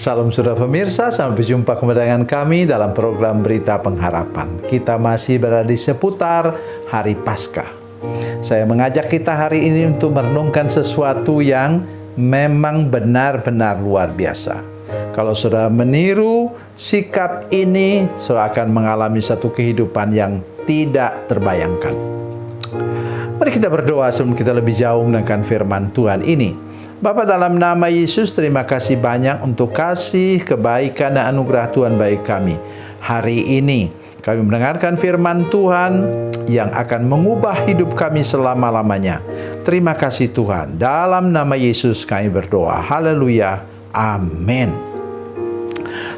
Salam saudara pemirsa, sampai jumpa kembali dengan kami dalam program Berita Pengharapan. Kita masih berada di seputar Hari Paskah. Saya mengajak kita hari ini untuk merenungkan sesuatu yang memang benar-benar luar biasa. Kalau saudara meniru sikap ini, saudara akan mengalami satu kehidupan yang tidak terbayangkan. Mari kita berdoa sebelum kita lebih jauh mendengarkan firman Tuhan ini. Bapa, dalam nama Yesus, terima kasih banyak untuk kasih, kebaikan, dan anugerah Tuhan bagi kami. Hari ini kami mendengarkan firman Tuhan yang akan mengubah hidup kami selama-lamanya. Terima kasih Tuhan. Dalam nama Yesus kami berdoa. Haleluya. Amin.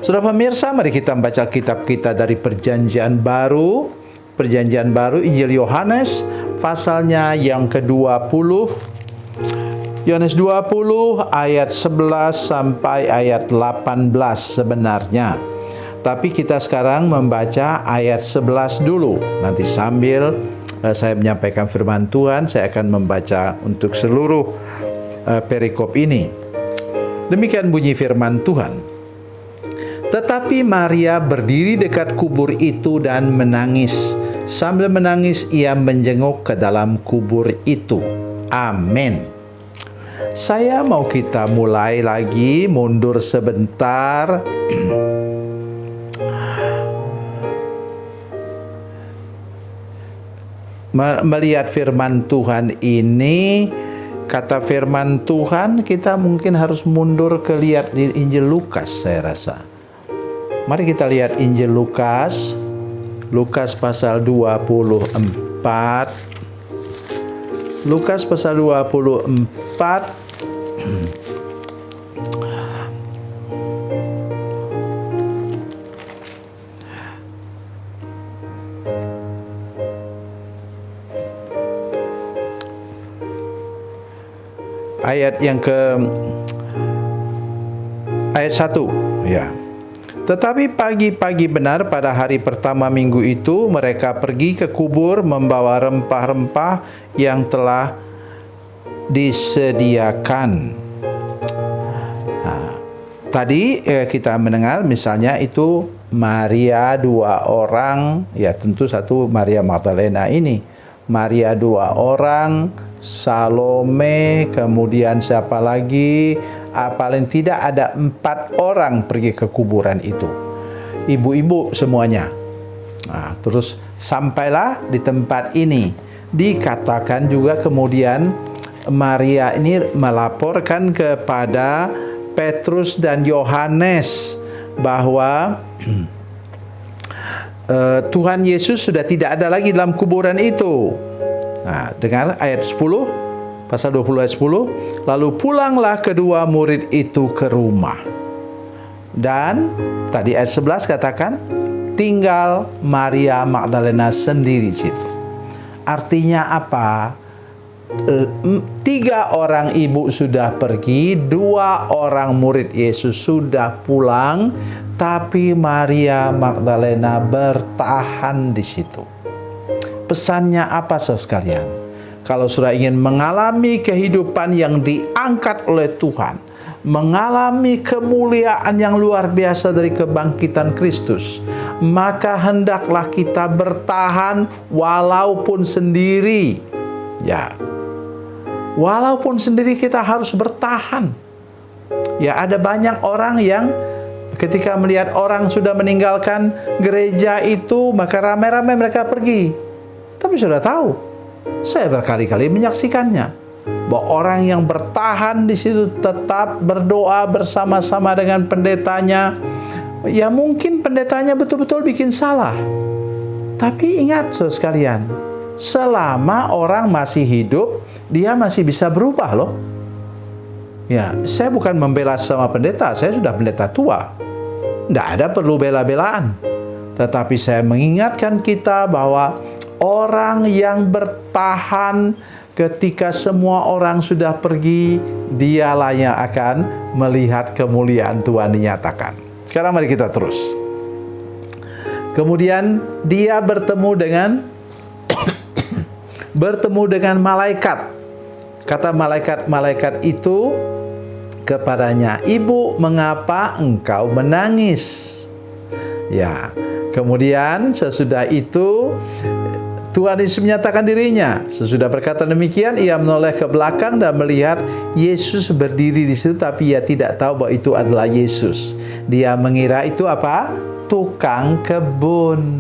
Saudara pemirsa, mari kita membaca kitab kita dari Perjanjian Baru. Perjanjian Baru, Injil Yohanes, pasalnya yang ke-20. Yohanes 20 ayat 11 sampai ayat 18 sebenarnya. Tapi kita sekarang membaca ayat 11 dulu. Nanti sambil saya menyampaikan firman Tuhan, saya akan membaca untuk seluruh perikop ini. Demikian bunyi firman Tuhan. Tetapi Maria berdiri dekat kubur itu dan menangis. Sambil menangis ia menjenguk ke dalam kubur itu. Amin. Saya mau kita mulai lagi, mundur sebentar. Melihat firman Tuhan ini, kata firman Tuhan, kita mungkin harus mundur ke lihat di Injil Lukas, saya rasa. Mari kita lihat Injil Lukas. Lukas pasal 24. Lukas pasal 24 ayat yang ayat 1 ya. Tetapi pagi-pagi benar pada hari pertama minggu itu mereka pergi ke kubur membawa rempah-rempah yang telah disediakan. Nah, tadi kita mendengar misalnya itu Maria 2 orang, ya tentu satu Maria Magdalena ini. Maria 2 orang, Salome, kemudian siapa lagi? Paling tidak ada 4 orang pergi ke kuburan itu. Ibu-ibu semuanya. Nah, terus sampailah di tempat ini. Dikatakan juga kemudian Maria ini melaporkan kepada Petrus dan Yohanes bahwa Tuhan Yesus sudah tidak ada lagi dalam kuburan itu. Nah, dengar ayat 10. Pasal 20 ayat 10, lalu pulanglah kedua murid itu ke rumah. Dan tadi ayat 11 katakan, tinggal Maria Magdalena sendiri situ. Artinya apa? 3 orang ibu sudah pergi, 2 orang murid Yesus sudah pulang, tapi Maria Magdalena bertahan di situ. Pesannya apa, saudara sekalian? Kalau saudara ingin mengalami kehidupan yang diangkat oleh Tuhan, mengalami kemuliaan yang luar biasa dari kebangkitan Kristus, maka hendaklah kita bertahan walaupun sendiri. Ya, walaupun sendiri kita harus bertahan. Ya, ada banyak orang yang ketika melihat orang sudah meninggalkan gereja itu, maka ramai-ramai mereka pergi. Tapi sudah tahu, saya berkali-kali menyaksikannya, bahwa orang yang bertahan di situ tetap berdoa bersama-sama dengan pendetanya. Ya mungkin pendetanya betul-betul bikin salah, tapi ingat saudara sekalian, selama orang masih hidup, dia masih bisa berubah loh. Ya, saya bukan membela sama pendeta, saya sudah pendeta tua, tidak ada perlu bela-belaan. Tetapi saya mengingatkan kita bahwa orang yang bertahan ketika semua orang sudah pergi, dialah yang akan melihat kemuliaan Tuhan dinyatakan. Sekarang mari kita terus. Kemudian dia bertemu dengan malaikat. Kata malaikat-malaikat itu kepadanya, "Ibu, mengapa engkau menangis?" Ya, kemudian sesudah itu Tuhan Yesus menyatakan dirinya. Sesudah berkata demikian, ia menoleh ke belakang dan melihat Yesus berdiri di situ, tapi ia tidak tahu bahwa itu adalah Yesus. Dia mengira itu apa? Tukang kebun.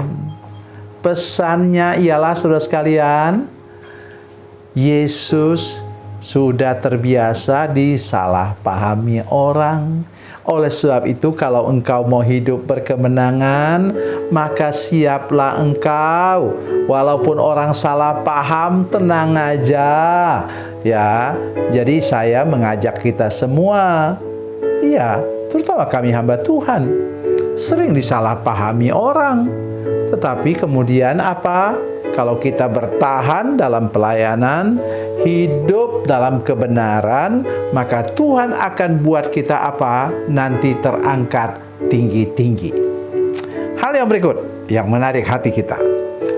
Pesannya ialah, saudara sekalian, Yesus sudah terbiasa disalahpahami orang. Oleh sebab itu, kalau engkau mau hidup berkemenangan, maka siaplah engkau. Walaupun orang salah paham, tenang aja. Ya, jadi saya mengajak kita semua, iya, terutama kami hamba Tuhan, sering disalahpahami orang. Tetapi kemudian apa? Kalau kita bertahan dalam pelayanan, hidup dalam kebenaran, maka Tuhan akan buat kita apa? Nanti terangkat tinggi-tinggi. Hal yang berikut yang menarik hati kita.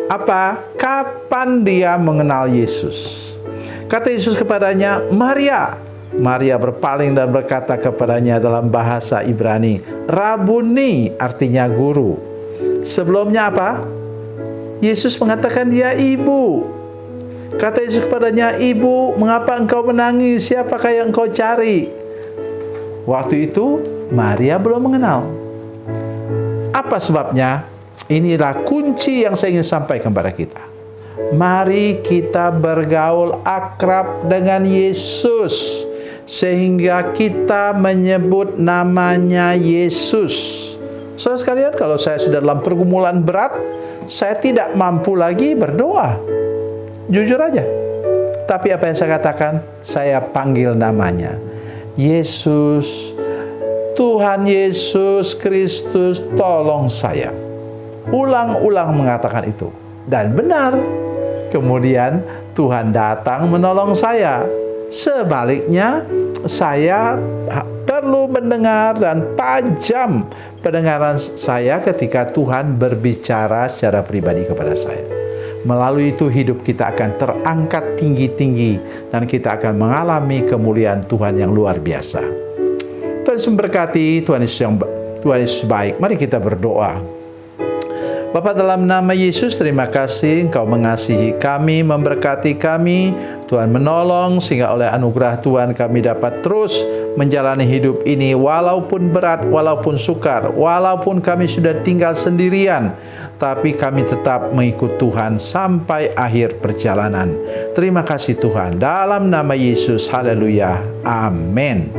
Apa? Kapan dia mengenal Yesus? Kata Yesus kepadanya, "Maria." Maria berpaling dan berkata kepadanya dalam bahasa Ibrani, "Rabuni," artinya guru. Sebelumnya apa? Yesus mengatakan dia ibu. Kata Yesus kepadanya, "Ibu, mengapa engkau menangis? Siapakah yang engkau cari?" Waktu itu Maria belum mengenal. Apa sebabnya? Inilah kunci yang saya ingin sampaikan kepada kita. Mari kita bergaul akrab dengan Yesus, sehingga kita menyebut namanya Yesus. Saudara sekalian, kalau saya sudah dalam pergumulan berat, saya tidak mampu lagi berdoa. Jujur aja. Tapi apa yang saya katakan? Saya panggil namanya. Yesus, Tuhan Yesus Kristus, tolong saya. Ulang-ulang mengatakan itu. Dan benar. Kemudian Tuhan datang menolong saya. Sebaliknya, saya perlu mendengar dan tajam pendengaran saya ketika Tuhan berbicara secara pribadi kepada saya. Melalui itu hidup kita akan terangkat tinggi-tinggi dan kita akan mengalami kemuliaan Tuhan yang luar biasa. Tuhan Yesus memberkati, Tuhan Yesus baik. Mari kita berdoa. Bapa, dalam nama Yesus, terima kasih Engkau mengasihi kami, memberkati kami. Tuhan menolong sehingga oleh anugerah Tuhan kami dapat terus menjalani hidup ini walaupun berat, walaupun sukar, walaupun kami sudah tinggal sendirian, tapi kami tetap mengikut Tuhan sampai akhir perjalanan. Terima kasih Tuhan. Dalam nama Yesus, haleluya. Amin.